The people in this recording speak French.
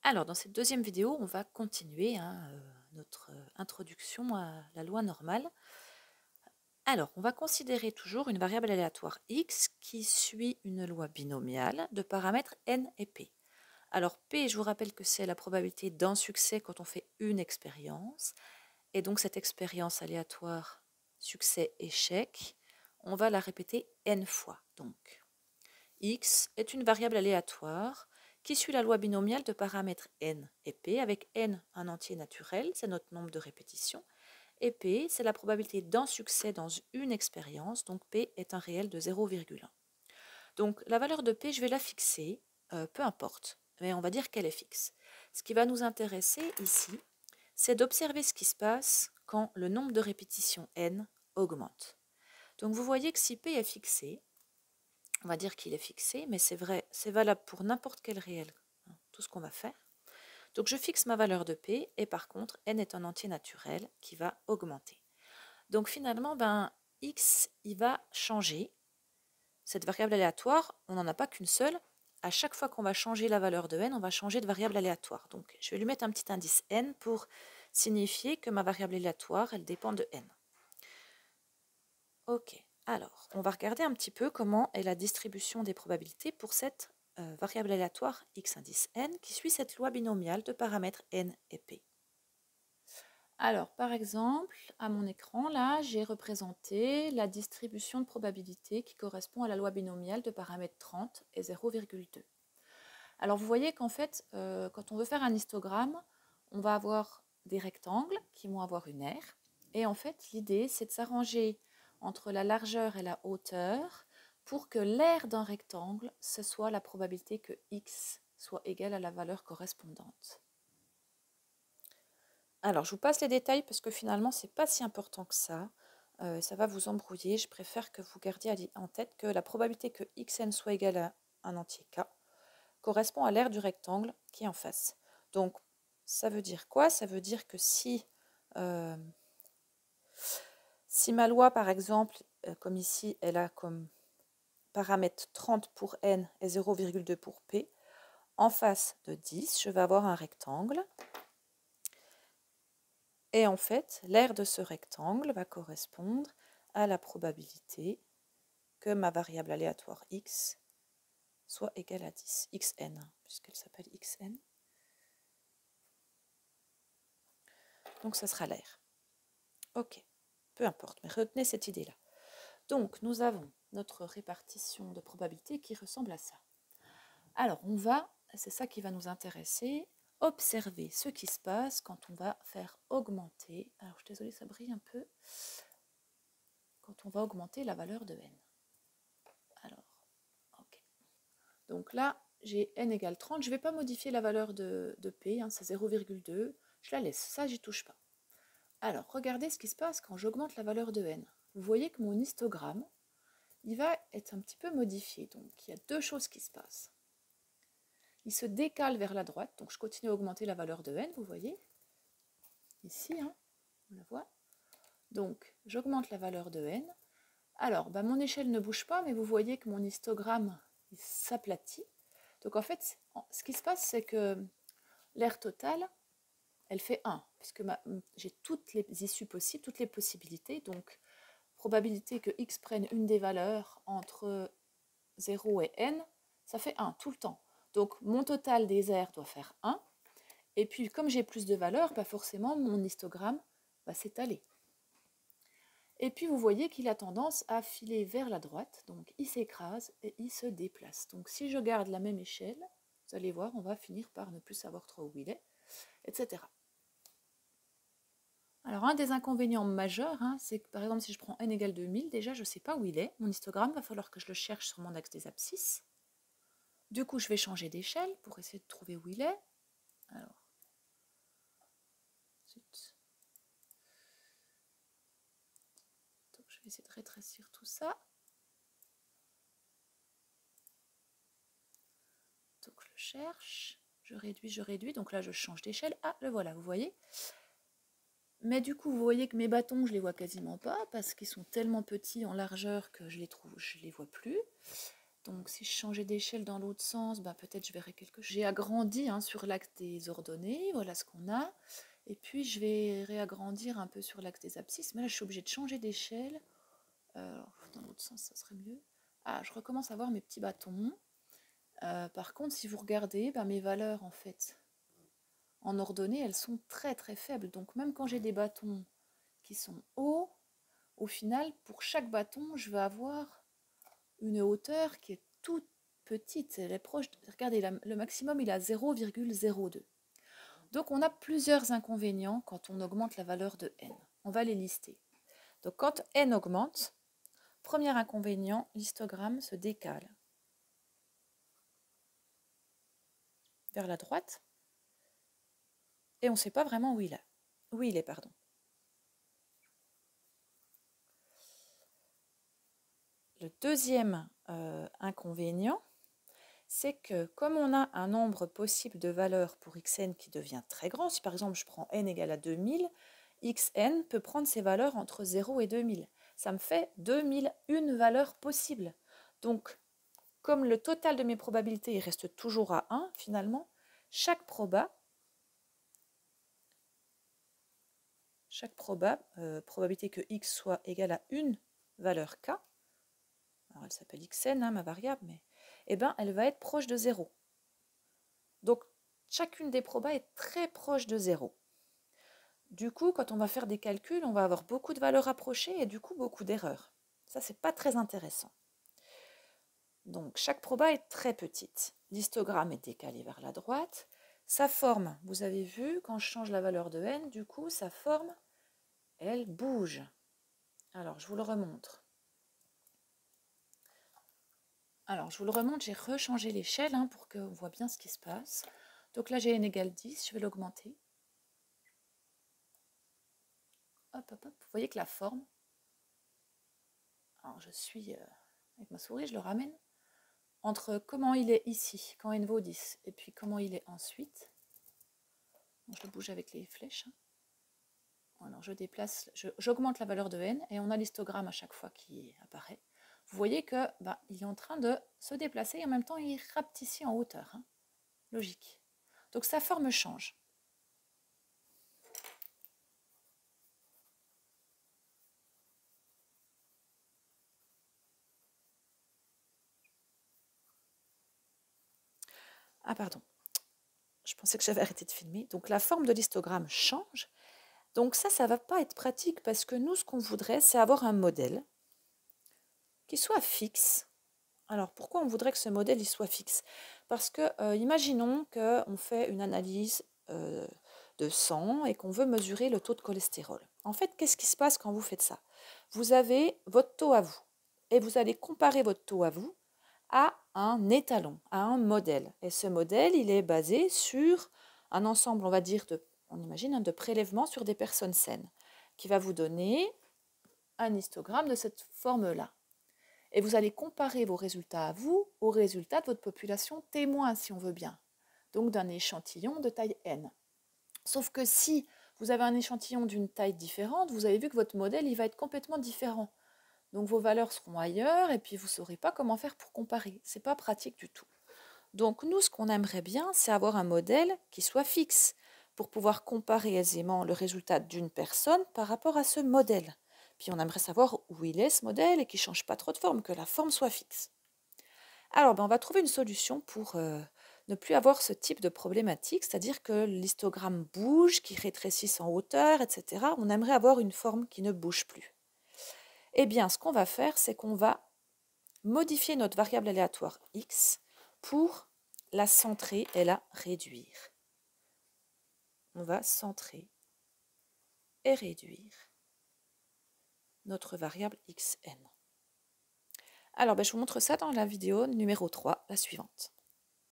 Alors, dans cette deuxième vidéo, on va continuer notre introduction à la loi normale. Alors, on va considérer toujours une variable aléatoire x qui suit une loi binomiale de paramètres n et p. Alors, p, je vous rappelle que c'est la probabilité d'un succès quand on fait une expérience. Et donc, cette expérience aléatoire, succès-échec, on va la répéter n fois. Donc, x est une variable aléatoire qui suit la loi binomiale de paramètres n et p, avec n un entier naturel, c'est notre nombre de répétitions, et p, c'est la probabilité d'un succès dans une expérience, donc p est un réel de 0,1. Donc la valeur de p, je vais la fixer, peu importe, mais on va dire qu'elle est fixe. Ce qui va nous intéresser ici, c'est d'observer ce qui se passe quand le nombre de répétitions n augmente. Donc vous voyez que si p est fixé, on va dire qu'il est fixé, mais c'est vrai, c'est valable pour n'importe quel réel, tout ce qu'on va faire. Donc je fixe ma valeur de p, et par contre, n est un entier naturel qui va augmenter. Donc finalement, x, il va changer. Cette variable aléatoire, on n'en a pas qu'une seule. À chaque fois qu'on va changer la valeur de n, on va changer de variable aléatoire. Donc je vais lui mettre un petit indice n pour signifier que ma variable aléatoire, elle dépend de n. Ok. Alors, on va regarder un petit peu comment est la distribution des probabilités pour cette variable aléatoire x indice n qui suit cette loi binomiale de paramètres n et p. Alors, par exemple, à mon écran, là, j'ai représenté la distribution de probabilité qui correspond à la loi binomiale de paramètres 30 et 0,2. Alors, vous voyez qu'en fait, quand on veut faire un histogramme, on va avoir des rectangles qui vont avoir une aire. Et en fait, l'idée, c'est de s'arranger entre la largeur et la hauteur pour que l'aire d'un rectangle, ce soit la probabilité que x soit égale à la valeur correspondante. Alors, je vous passe les détails parce que finalement, ce n'est pas si important que ça. Ça va vous embrouiller. Je préfère que vous gardiez en tête que la probabilité que xn soit égale à un entier k correspond à l'aire du rectangle qui est en face. Donc, ça veut dire quoi? Ça veut dire que si ma loi, par exemple, comme ici, elle a comme paramètre 30 pour n et 0,2 pour p, en face de 10, je vais avoir un rectangle. Et en fait, l'aire de ce rectangle va correspondre à la probabilité que ma variable aléatoire x soit égale à 10, xn, puisqu'elle s'appelle xn. Donc, ça sera l'aire. Ok, peu importe, mais retenez cette idée-là. Donc, nous avons notre répartition de probabilité qui ressemble à ça. Alors, on va, c'est ça qui va nous intéresser, observer ce qui se passe quand on va faire augmenter, alors je suis désolée, ça brille un peu, quand on va augmenter la valeur de n. Alors, ok. Donc là, j'ai n égale 30, je ne vais pas modifier la valeur de p, c'est 0,2, je la laisse, ça j'y touche pas. Alors, regardez ce qui se passe quand j'augmente la valeur de n. Vous voyez que mon histogramme, il va être un petit peu modifié. Donc, il y a deux choses qui se passent. Il se décale vers la droite, donc je continue à augmenter la valeur de n, vous voyez. Ici, on la voit. Donc, j'augmente la valeur de n. Alors, mon échelle ne bouge pas, mais vous voyez que mon histogramme s'aplatit. Donc, en fait, ce qui se passe, c'est que l'aire totale, elle fait 1, puisque j'ai toutes les issues possibles, toutes les possibilités. Donc, probabilité que x prenne une des valeurs entre 0 et n, ça fait 1 tout le temps. Donc mon total des aires doit faire 1. Et puis comme j'ai plus de valeurs, forcément mon histogramme va s'étaler. Et puis vous voyez qu'il a tendance à filer vers la droite, donc il s'écrase et il se déplace. Donc si je garde la même échelle, vous allez voir, on va finir par ne plus savoir trop où il est, etc. Alors un des inconvénients majeurs, c'est que par exemple si je prends n égale 2000, déjà je ne sais pas où il est. Mon histogramme, va falloir que je le cherche sur mon axe des abscisses. Du coup je vais changer d'échelle pour essayer de trouver où il est. Alors, zut. Donc je vais essayer de rétrécir tout ça. Donc je le cherche, je réduis, donc là je change d'échelle. Ah, le voilà, vous voyez. Mais du coup, vous voyez que mes bâtons, je les vois quasiment pas, parce qu'ils sont tellement petits en largeur que je les vois plus. Donc si je changeais d'échelle dans l'autre sens, ben, peut-être je verrais quelque chose. J'ai agrandi hein, sur l'axe des ordonnées, voilà ce qu'on a. Et puis je vais réagrandir un peu sur l'axe des abscisses. Mais là je suis obligée de changer d'échelle. Dans l'autre sens ça serait mieux. Ah, je recommence à voir mes petits bâtons. Par contre si vous regardez, ben, mes valeurs en fait en ordonnée elles sont très très faibles. Donc même quand j'ai des bâtons qui sont hauts, au final pour chaque bâton je vais avoir une hauteur qui est toute petite, elle est proche, regardez, le maximum il est à 0,02. Donc on a plusieurs inconvénients quand on augmente la valeur de n. On va les lister. Donc quand n augmente, premier inconvénient, l'histogramme se décale vers la droite et on ne sait pas vraiment où il est. Le deuxième inconvénient, c'est que comme on a un nombre possible de valeurs pour xn qui devient très grand, si par exemple je prends n égale à 2000, xn peut prendre ses valeurs entre 0 et 2000. Ça me fait 2001 valeurs possibles. Donc, comme le total de mes probabilités il reste toujours à 1, finalement, chaque probabilité que x soit égal à une valeur k, alors elle s'appelle xn, hein, ma variable, mais eh ben, elle va être proche de 0. Donc, chacune des probas est très proche de 0. Du coup, quand on va faire des calculs, on va avoir beaucoup de valeurs approchées et du coup, beaucoup d'erreurs. Ça, c'est pas très intéressant. Donc, chaque proba est très petite. L'histogramme est décalé vers la droite. Sa forme, vous avez vu, quand je change la valeur de n, du coup, sa forme, elle bouge. Alors, je vous le remontre. J'ai rechangé l'échelle hein, pour qu'on voit bien ce qui se passe. Donc là, j'ai n égale 10, je vais l'augmenter. Hop, hop, hop. Vous voyez que la forme, alors je suis avec ma souris, je le ramène, entre comment il est ici, quand n vaut 10, et puis comment il est ensuite. Donc, je le bouge avec les flèches. Alors je déplace, j'augmente la valeur de n, et on a l'histogramme à chaque fois qui apparaît. Vous voyez que il est en train de se déplacer, et en même temps il rapetit en hauteur. Hein. Logique. Donc sa forme change. Ah pardon, je pensais que j'avais arrêté de filmer. Donc la forme de l'histogramme change. Donc ça ne va pas être pratique parce que nous, ce qu'on voudrait, c'est avoir un modèle qui soit fixe. Alors pourquoi on voudrait que ce modèle il soit fixe? Parce que imaginons qu'on fait une analyse de sang et qu'on veut mesurer le taux de cholestérol. En fait, qu'est-ce qui se passe quand vous faites ça? Vous avez votre taux à vous et vous allez comparer votre taux à vous à un étalon, à un modèle. Et ce modèle, il est basé sur un ensemble, on va dire, on imagine, de prélèvements sur des personnes saines, qui va vous donner un histogramme de cette forme-là. Et vous allez comparer vos résultats à vous aux résultats de votre population témoin, si on veut bien, donc d'un échantillon de taille n. Sauf que si vous avez un échantillon d'une taille différente, vous avez vu que votre modèle il va être complètement différent. Donc vos valeurs seront ailleurs et puis vous ne saurez pas comment faire pour comparer. Ce n'est pas pratique du tout. Donc nous, ce qu'on aimerait bien, c'est avoir un modèle qui soit fixe pour pouvoir comparer aisément le résultat d'une personne par rapport à ce modèle. Puis on aimerait savoir où il est ce modèle et qu'il ne change pas trop de forme, que la forme soit fixe. Alors on va trouver une solution pour ne plus avoir ce type de problématique, c'est-à-dire que l'histogramme bouge, qui rétrécisse en hauteur, etc. On aimerait avoir une forme qui ne bouge plus. Eh bien, ce qu'on va faire, c'est qu'on va modifier notre variable aléatoire x pour la centrer et la réduire. On va centrer et réduire notre variable xn. Alors, je vous montre ça dans la vidéo numéro 3, la suivante.